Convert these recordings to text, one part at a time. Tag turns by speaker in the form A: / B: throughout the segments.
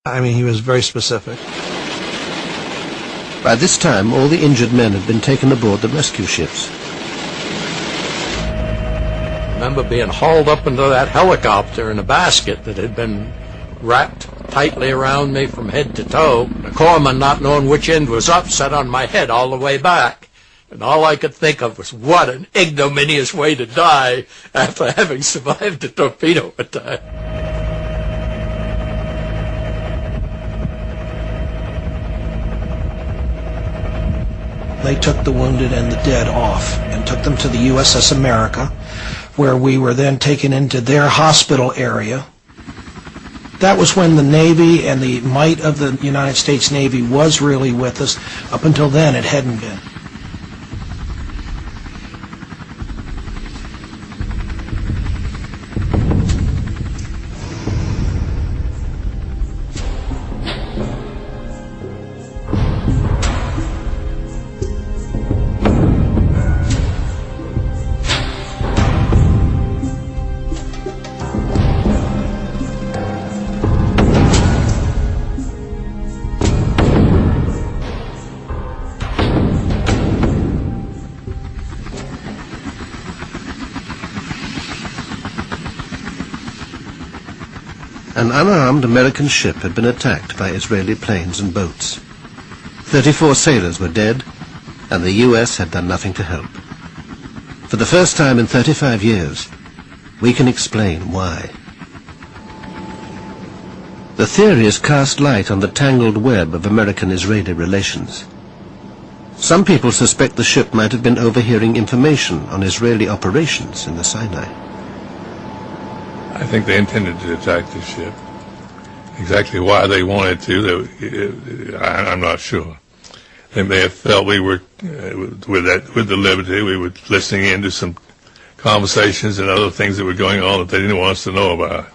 A: I mean, he was very specific.
B: By this time, all the injured men had been taken aboard the rescue ships.
C: I remember being hauled up into that helicopter in a basket that had been wrapped tightly around me from head to toe. The corpsman, not knowing which end was up, sat on my head all the way back. And all I could think of was what an ignominious way to die after having survived a torpedo attack.
A: They took the wounded and the dead off and took them to the USS America, where we were then taken into their hospital area. That was when the Navy and the might of the United States Navy was really with us. Up until then, it hadn't been.
B: An unarmed American ship had been attacked by Israeli planes and boats. 34 sailors were dead, and the US had done nothing to help. For the first time in 35 years, we can explain why. The theories cast light on the tangled web of American-Israeli relations. Some people suspect the ship might have been overhearing information on Israeli operations in the Sinai.
D: I think they intended to attack the ship. Exactly why they wanted to, I'm not sure. They may have felt we were, with the Liberty, we were listening into some conversations and other things that were going on that they didn't want us to know about.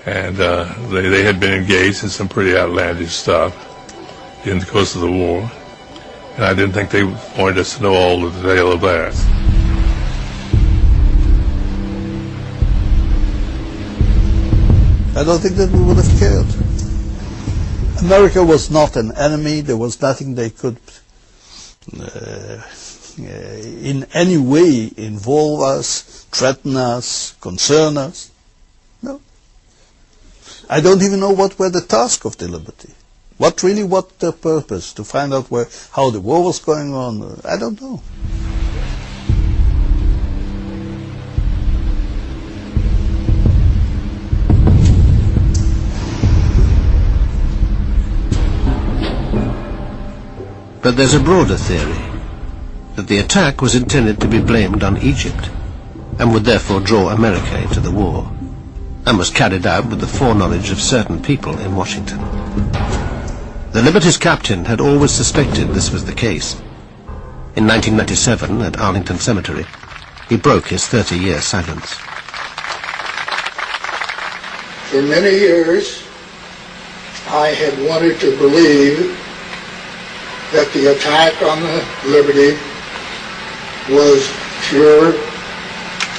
D: And they had been engaged in some pretty outlandish stuff in the course of the war. And I didn't think they wanted us to know all the detail of that.
E: I don't think that we would have cared. America was not an enemy. There was nothing they could in any way involve us, threaten us, concern us. No. I don't even know what were the task of the Liberty. What their purpose? To find out how the war was going on? I don't know.
B: But there's a broader theory, that the attack was intended to be blamed on Egypt, and would therefore draw America into the war, and was carried out with the foreknowledge of certain people in Washington. The Liberty's captain had always suspected this was the case. In 1997, at Arlington Cemetery, he broke his 30-year silence.
F: For many years, I had wanted to believe that the attack on the Liberty was pure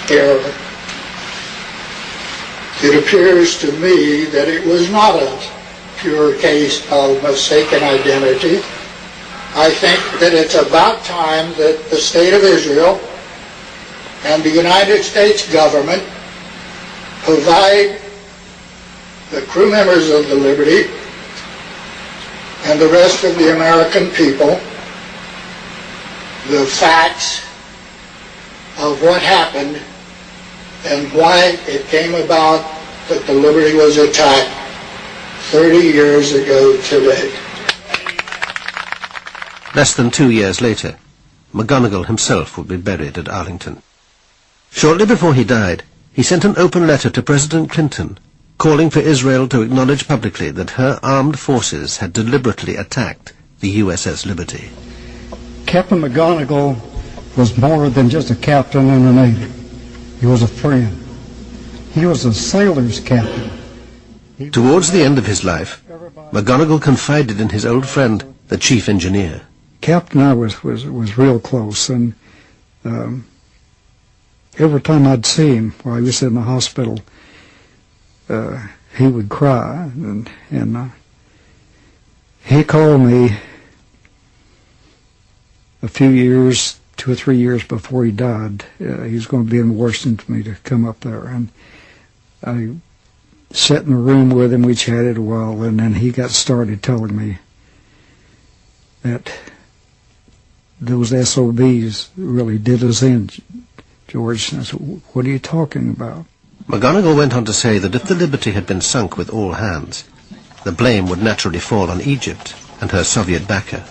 F: error. It appears to me that it was not a pure case of mistaken identity. I think that it's about time that the State of Israel and the United States government provide the crew members of the Liberty and the rest of the American people the facts of what happened and why it came about that the Liberty was attacked 30 years ago today.
B: Less than 2 years later, McGonigal himself would be buried at Arlington. Shortly before he died, he sent an open letter to President Clinton calling for Israel to acknowledge publicly that her armed forces had deliberately attacked the USS Liberty.
G: Captain McGonigal was more than just a captain in the Navy. He was a friend. He was a sailor's captain.
B: Towards the end of his life, McGonigal confided in his old friend, the chief engineer.
G: Captain and I was real close, and every time I'd see him while he was in the hospital, he would cry, and he called me a few years, 2 or 3 years before he died. He was going to be in Washington for me to come up there, and I sat in the room with him. We chatted a while, and then he got started telling me that those SOBs really did us in, George. And I said, what are you talking about?
B: McGonigal went on to say that if the Liberty had been sunk with all hands, the blame would naturally fall on Egypt and her Soviet backer.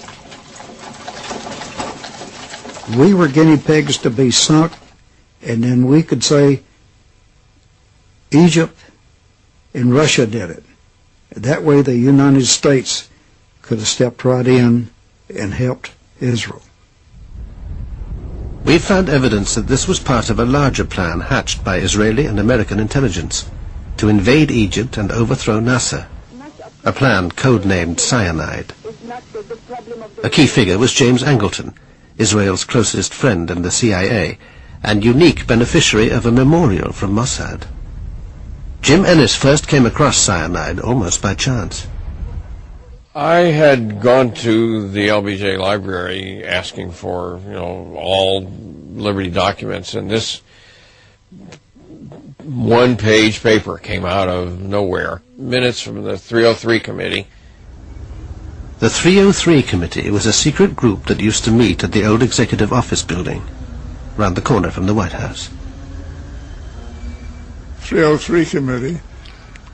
G: We were guinea pigs to be sunk, and then we could say Egypt and Russia did it. That way the United States could have stepped right in and helped Israel.
B: We've found evidence that this was part of a larger plan hatched by Israeli and American intelligence to invade Egypt and overthrow Nasser, a plan codenamed Cyanide. A key figure was James Angleton, Israel's closest friend in the CIA, and unique beneficiary of a memorial from Mossad. Jim Ennis first came across cyanide almost by chance.
H: I had gone to the LBJ library asking for, all Liberty documents, and this one-page paper came out of nowhere. Minutes from the 303 committee.
B: The 303 committee was a secret group that used to meet at the old executive office building, round the corner from the White House.
I: 303 committee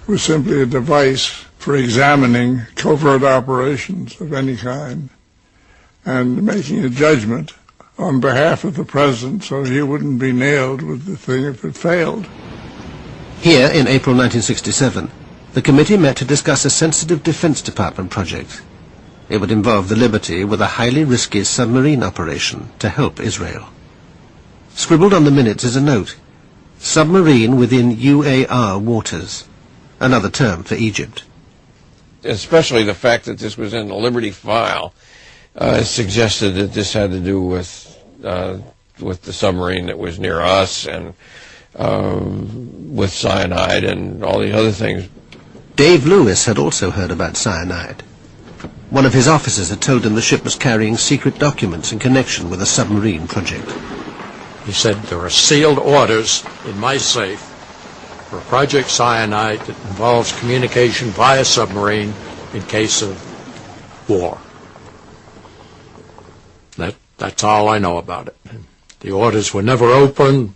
I: was simply a device for examining covert operations of any kind and making a judgment on behalf of the president so he wouldn't be nailed with the thing if it failed.
B: Here in April 1967, the committee met to discuss a sensitive Defense Department project. It would involve the Liberty with a highly risky submarine operation to help Israel. Scribbled on the minutes is a note: submarine within UAR waters, another term for Egypt.
H: Especially the fact that this was in the Liberty file suggested that this had to do with the submarine that was near us and with cyanide and all the other things.
B: Dave Lewis had also heard about cyanide. One of his officers had told him the ship was carrying secret documents in connection with a submarine project.
C: He said there are sealed orders in my safe for Project Cyanide that involves communication via submarine in case of war. That's all I know about it. The orders were never opened.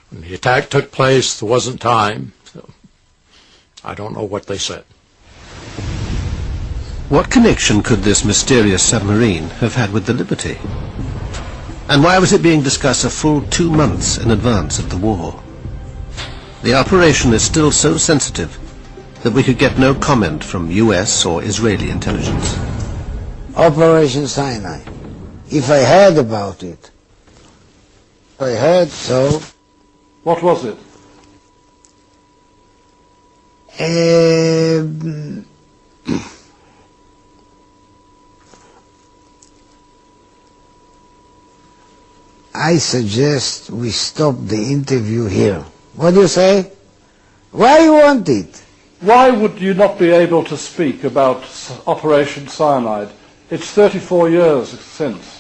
C: When the attack took place, there wasn't time. So I don't know what they said.
B: What connection could this mysterious submarine have had with the Liberty? And why was it being discussed a full 2 months in advance of the war? The operation is still so sensitive that we could get no comment from US or Israeli intelligence.
J: Operation Sinai. If I heard about it, I heard so.
K: What was it?
J: I suggest we stop the interview here. What do you say? Why you want it?
K: Why would you not be able to speak about Operation Cyanide? It's 34 years since.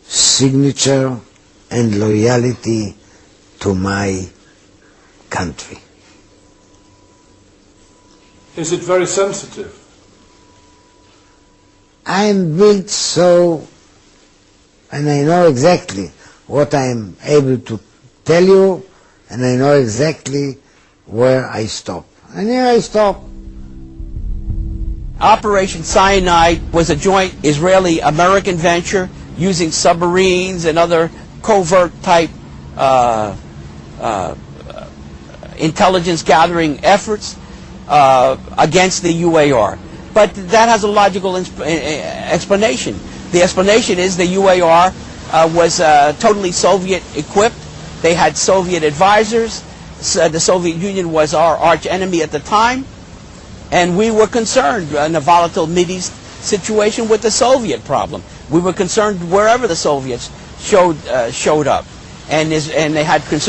J: Signature and loyalty to my country.
K: Is it very sensitive?
J: I am built so, and I know exactly what I am able to tell you, and I know exactly where I stop. And here I stop.
L: Operation Cyanide was a joint Israeli-American venture using submarines and other covert-type intelligence gathering efforts against the UAR. But that has a logical explanation. The explanation is the UAR was totally Soviet equipped. They had Soviet advisors. The Soviet Union was our arch enemy at the time. And we were concerned in a volatile Mideast situation with the Soviet problem. We were concerned wherever the Soviets showed up, and they had considerable